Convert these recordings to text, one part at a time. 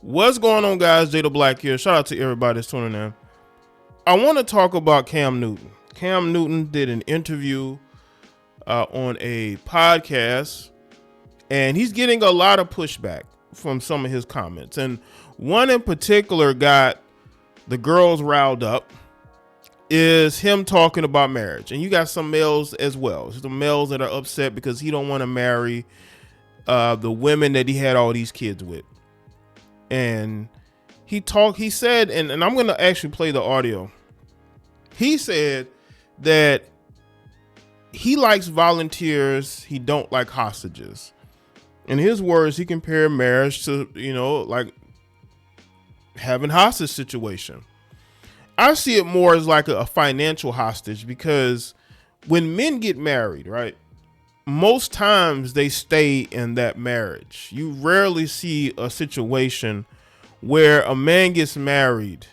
What's going on, guys? Jay the Black here. Shout out to everybody that's tuning in. I want to talk about Cam Newton. Cam Newton did an interview on a podcast, and he's getting a lot of pushback from some of his comments. And one in particular got the girls riled up is him talking about marriage. And you got some males as well. Some males that are upset because he don't want to marry the women that he had all these kids with. And he said, and I'm going to actually play the audio. He said that he likes volunteers. He don't like hostages. In his words, he compared marriage to, like having hostage situation. I see it more as like a financial hostage, because when men get married, right, most times they stay in that marriage. You rarely see a situation where a man gets married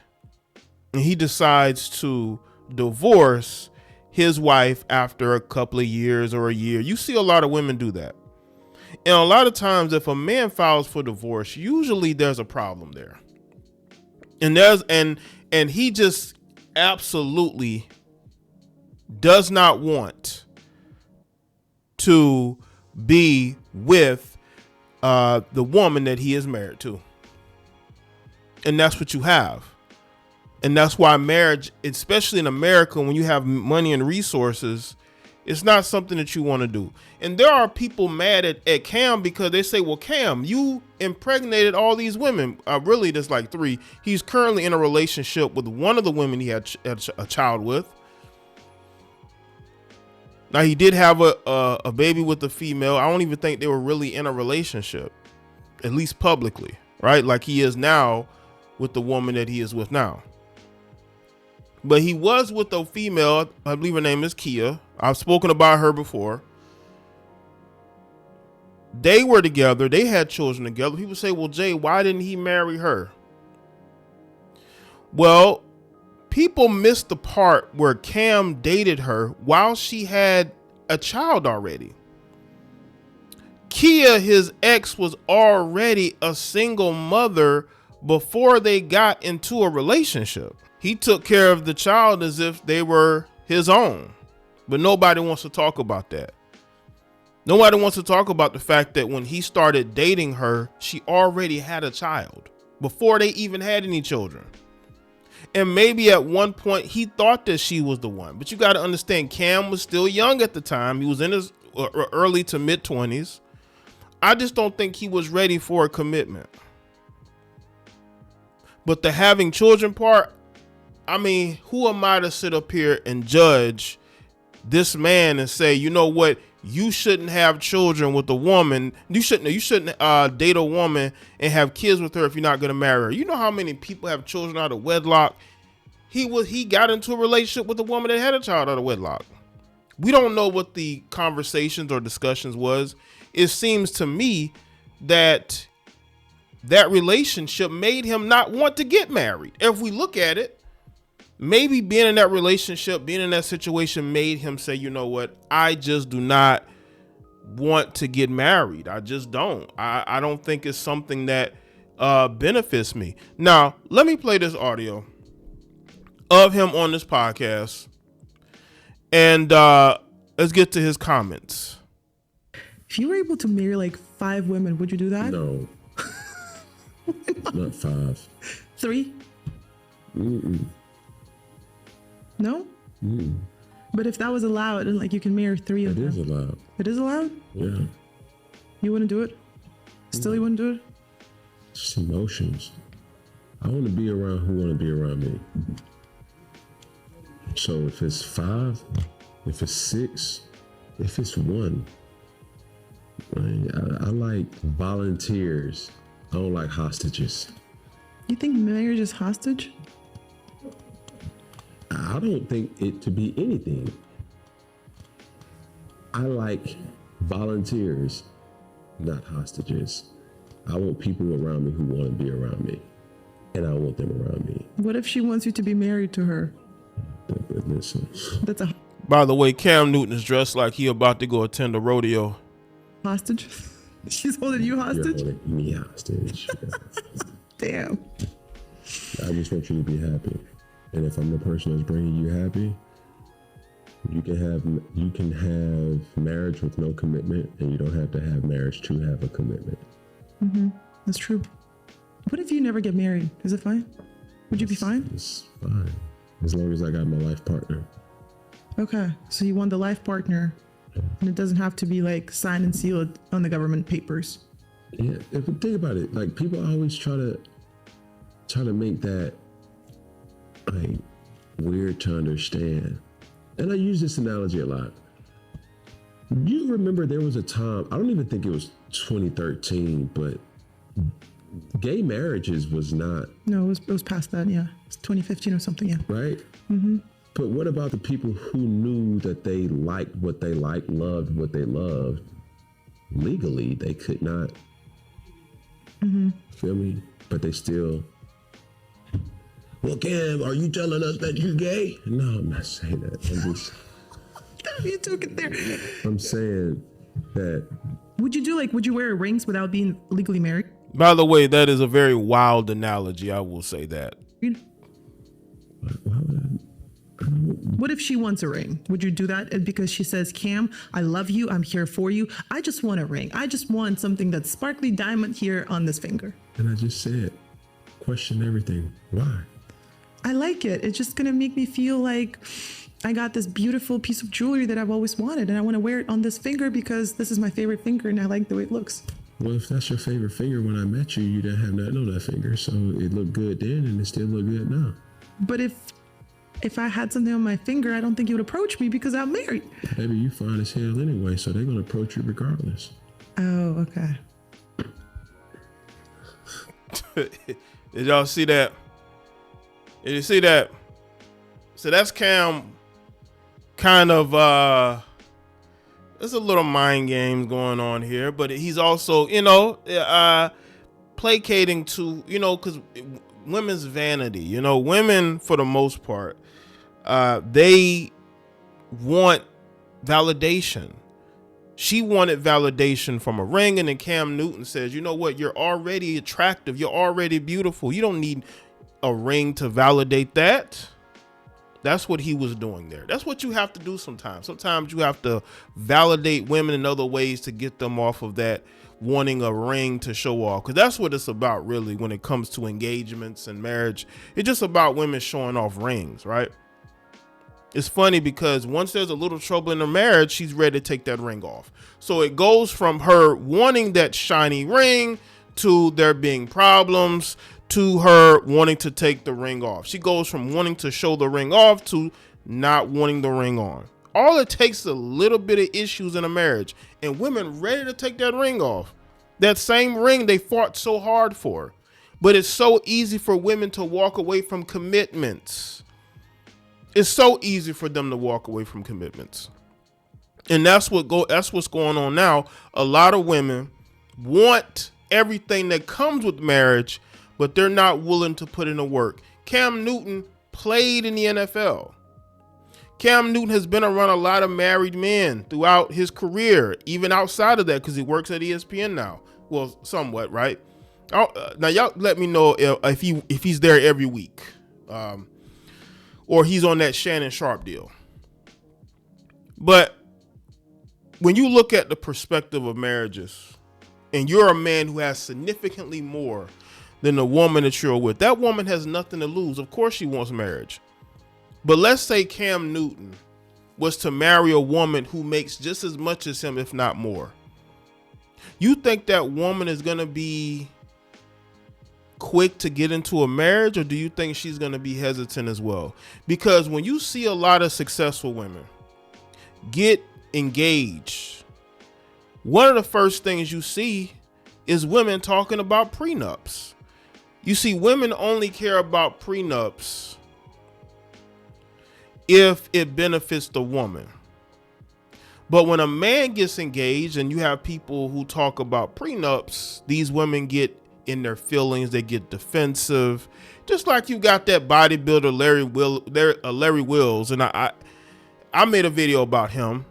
and he decides to divorce his wife after a couple of years or a year. You see a lot of women do that. And a lot of times if a man files for divorce, usually there's a problem there. And he just absolutely does not want to be with the woman that he is married to. And that's what you have. And that's why marriage, especially in America, when you have money and resources, it's not something that you want to do. And there are people mad at Cam because they say, well, Cam, you impregnated all these women. Really, there's like 3. He's currently in a relationship with one of the women he had a child with. Now, he did have a baby with a female. I don't even think they were really in a relationship, at least publicly, right? Like he is now with the woman that he is with now. But he was with a female, I believe her name is Kia. I've spoken about her before. They were together. They had children together. People say, well, Jay, why didn't he marry her? Well, people missed the part where Cam dated her while she had a child already. Kia, his ex, was already a single mother before they got into a relationship. He took care of the child as if they were his own. But nobody wants to talk about that. Nobody wants to talk about the fact that when he started dating her, she already had a child before they even had any children. And maybe at one point he thought that she was the one. But you got to understand, Cam was still young at the time. He was in his early to mid 20s. I just don't think he was ready for a commitment. But the having children part, I mean, who am I to sit up here and judge this man and say, you know what, you shouldn't have children with a woman. You shouldn't date a woman and have kids with her if you're not going to marry her. You know how many people have children out of wedlock? He got into a relationship with a woman that had a child out of wedlock. We don't know what the conversations or discussions was. It seems to me that relationship made him not want to get married. If we look at it, maybe being in that relationship, being in that situation made him say, you know what, I just do not want to get married. I just don't. I don't think it's something that benefits me. Now, let me play this audio of him on this podcast, and let's get to his comments. If you were able to marry like 5 women, would you do that? No. Not 5. 3? Mm-mm. No? Mm. But if that was allowed, and like you can marry 3 of them. It is allowed. It is allowed? Yeah. You wouldn't do it? Still you wouldn't do it? Just emotions. I want to be around who want to be around me. So if it's 5, if it's 6, if it's 1, I like volunteers. I don't like hostages. You think marriage is hostage? I don't think it to be anything. I like volunteers, not hostages. I want people around me who want to be around me, and I want them around me. What if she wants you to be married to her? Listen. That's a By the way, Cam Newton is dressed like he about to go attend a rodeo. hostage? She's holding you You're hostage? holding me hostage. Damn. I just want you to be happy. And if I'm the person that's bringing you happy, you can have marriage with no commitment, and you don't have to have marriage to have a commitment. Mm-hmm. That's true. What if you never get married? Is it fine? Would you be fine? It's fine. As long as I got my life partner. Okay. So you want the life partner, and it doesn't have to be like signed and sealed on the government papers. Yeah. If you think about it, like people always try to make that like weird to understand. And I use this analogy a lot. You remember there was a time, I don't even think it was 2013, but gay marriages was not. No, it was past that, yeah. It's 2015 or something, yeah. Right? Mm-hmm. But what about the people who knew that they liked what they liked, loved what they loved? Legally, they could not. Mm-hmm. Feel me? But they still. Well, Cam, are you telling us that you're gay? No, I'm not saying that. I'm just. You took it there. I'm saying that. Would you wear rings without being legally married? By the way, that is a very wild analogy. I will say that. Why would What if she wants a ring? Would you do that? Because she says, Cam, I love you. I'm here for you. I just want a ring. I just want something that's sparkly diamond here on this finger. And I just said, question everything. Why? I like it. It's just going to make me feel like I got this beautiful piece of jewelry that I've always wanted, and I want to wear it on this finger because this is my favorite finger and I like the way it looks. Well, if that's your favorite finger, when I met you, you didn't have nothing on that finger. So it looked good then and it still look good now. But if I had something on my finger, I don't think you would approach me because I'm married. Baby, you fine as hell anyway, so they're going to approach you regardless. Oh, okay. Did y'all see that? Did you see that? So that's Cam kind of, there's a little mind games going on here, but he's also, placating to, because women's vanity, women for the most part, they want validation. She wanted validation from a ring, and then Cam Newton says, you know what? You're already attractive. You're already beautiful. You don't need a ring to validate that. That's what he was doing there. That's what you have to do sometimes. Sometimes you have to validate women in other ways to get them off of that wanting a ring to show off. Because that's what it's about, really, when it comes to engagements and marriage. It's just about women showing off rings, right? It's funny because once there's a little trouble in her marriage, she's ready to take that ring off. So it goes from her wanting that shiny ring to there being problems to her wanting to take the ring off. She goes from wanting to show the ring off to not wanting the ring on. All it takes is a little bit of issues in a marriage and women ready to take that ring off. That same ring they fought so hard for. But it's so easy for women to walk away from commitments. It's so easy for them to walk away from commitments. And that's what's going on now. A lot of women want everything that comes with marriage, but they're not willing to put in the work. Cam Newton played in the NFL. Cam Newton has been around a lot of married men throughout his career, even outside of that, because he works at ESPN now. Well, somewhat, right? Now, y'all let me know if he's there every week, or he's on that Shannon Sharp deal. But when you look at the perspective of marriages, and you're a man who has significantly more than the woman that you're with, that woman has nothing to lose. Of course she wants marriage. But let's say Cam Newton was to marry a woman who makes just as much as him, if not more. You think that woman is going to be quick to get into a marriage, or do you think she's going to be hesitant as well? Because when you see a lot of successful women get engaged, one of the first things you see is women talking about prenups. You see, women only care about prenups if it benefits the woman. But when a man gets engaged and you have people who talk about prenups, these women get in their feelings, they get defensive. Just like you got that bodybuilder Larry Wills, and I made a video about him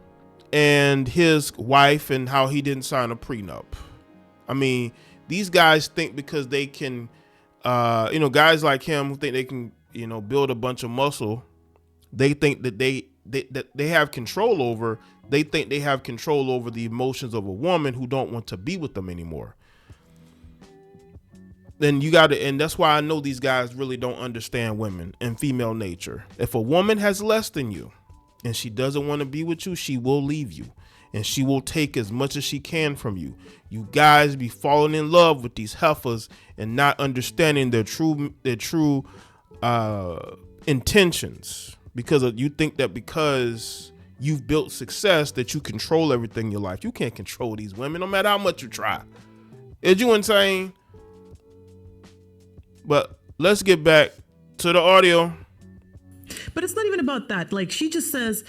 and his wife and how he didn't sign a prenup. I mean, these guys think because they can Guys like him who think they can, build a bunch of muscle, they think that they have control over. They think they have control over the emotions of a woman who don't want to be with them anymore. Then and that's why I know these guys really don't understand women and female nature. If a woman has less than you and she doesn't want to be with you, she will leave you and she will take as much as she can from you. You guys be falling in love with these heifers and not understanding their true intentions because you think that because you've built success that you control everything in your life. You can't control these women no matter how much you try. Is you insane? But let's get back to the audio. But it's not even about that. Like, she just says,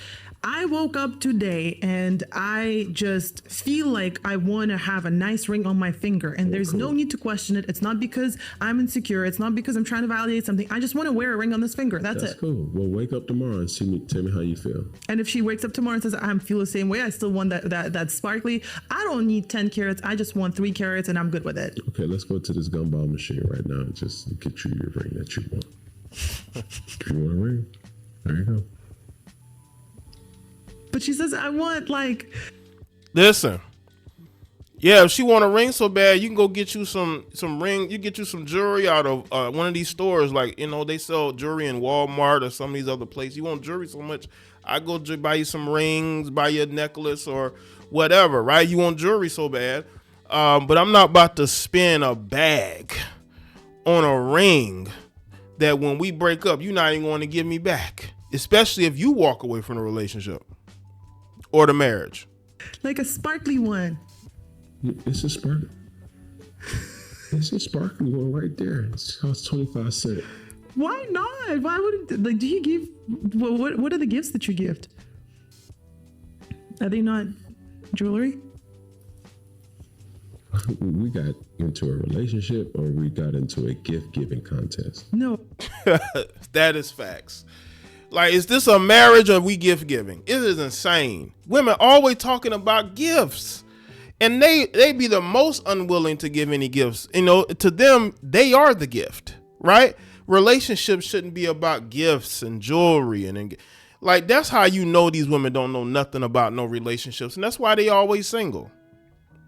I woke up today and I just feel like I want to have a nice ring on my finger, and there's no need to question it. It's not because I'm insecure. It's not because I'm trying to validate something. I just want to wear a ring on this finger. That's it. Cool. Well, wake up tomorrow and tell me how you feel. And if she wakes up tomorrow and says, I feel the same way, I still want that sparkly. I don't need 10 carats. I just want 3 carats and I'm good with it. Okay, let's go to this gumball machine right now and just get you your ring that you want. You want a ring? There you go. But she says, I want Listen. Yeah, if she want a ring so bad, you can go get you some ring. You get you some jewelry out of one of these stores. Like, they sell jewelry in Walmart or some of these other places. You want jewelry so much, I go buy you some rings, buy you a necklace or whatever, right? You want jewelry so bad. But I'm not about to spend a bag on a ring that when we break up, you're not even going to give me back. Especially if you walk away from the relationship or the marriage. Like a sparkly one. It's a sparkly one right there. It costs 25 cents. Why not? Why wouldn't, do you give, what are the gifts that you gift? Are they not jewelry? We got into a relationship or we got into a gift giving contest? No. That is facts. Like, is this a marriage or we gift giving? It is insane. Women always talking about gifts. And they be the most unwilling to give any gifts. To them, they are the gift, right? Relationships shouldn't be about gifts and jewelry. And like, that's how you know these women don't know nothing about no relationships. And that's why they always single.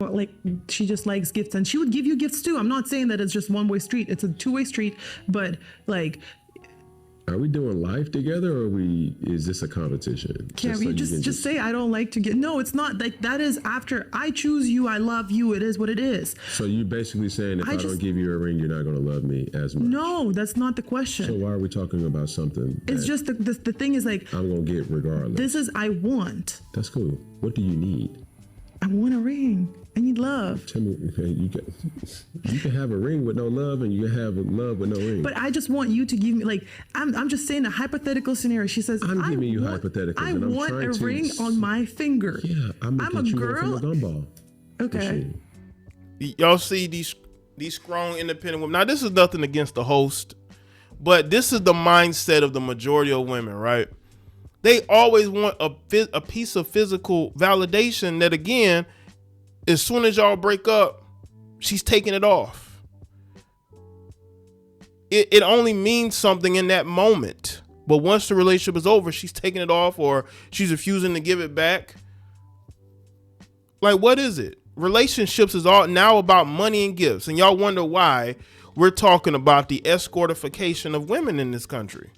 Well, like, she just likes gifts, and she would give you gifts too. I'm not saying that it's just one-way street. It's a two-way street, but like, are we doing life together or is this a competition? Can we just say I don't like to get, no, it's not like that. Is after I choose you, I love you. It is what it is. So you basically saying if I don't give you a ring, you're not going to love me as much? No, that's not the question. So why are we talking about something? It's just the thing is like, I'm going to get regardless. This is, I want. That's cool. What do you need? I want a ring. I need love. Tell me, you can have a ring with no love, and you can have a love with no ring. But I just want you to give me, like, I'm just saying a hypothetical scenario. She says, I'm giving you hypotheticals. I want a ring on my finger. Yeah, I'm a girl. One from a gumball. Okay. Y'all see these strong, independent women. Now, this is nothing against the host, but this is the mindset of the majority of women, right? They always want a piece of physical validation that, again, as soon as y'all break up, she's taking it off. It only means something in that moment. But once the relationship is over, she's taking it off or she's refusing to give it back. Like, what is it? Relationships is all now about money and gifts. And y'all wonder why we're talking about the escortification of women in this country.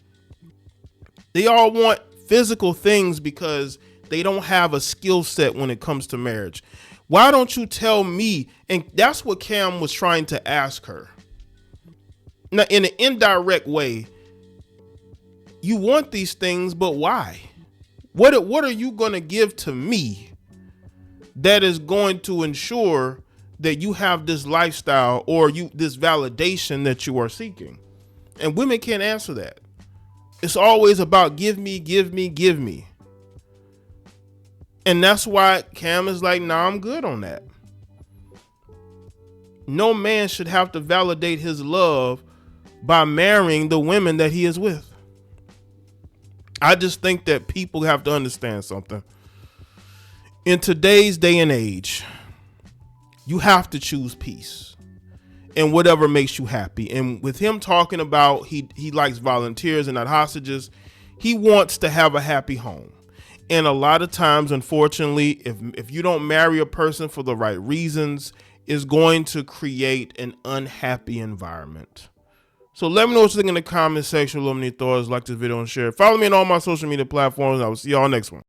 They all want physical things because they don't have a skill set when it comes to marriage. Why don't you tell me? And that's what Cam was trying to ask her. Now, in an indirect way, you want these things, but why? What are you going to give to me that is going to ensure that you have this lifestyle or this validation that you are seeking? And women can't answer that. It's always about give me, give me, give me. And that's why Cam is like, nah, I'm good on that. No man should have to validate his love by marrying the women that he is with. I just think that people have to understand something. In today's day and age, you have to choose peace. and whatever makes you happy. And with him talking about he likes volunteers and not hostages, he wants to have a happy home. And a lot of times, unfortunately, if you don't marry a person for the right reasons, it's going to create an unhappy environment. So let me know what you think in the comment section. Let me know your thoughts, like this video and share. Follow me on all my social media platforms. I will see y'all next one.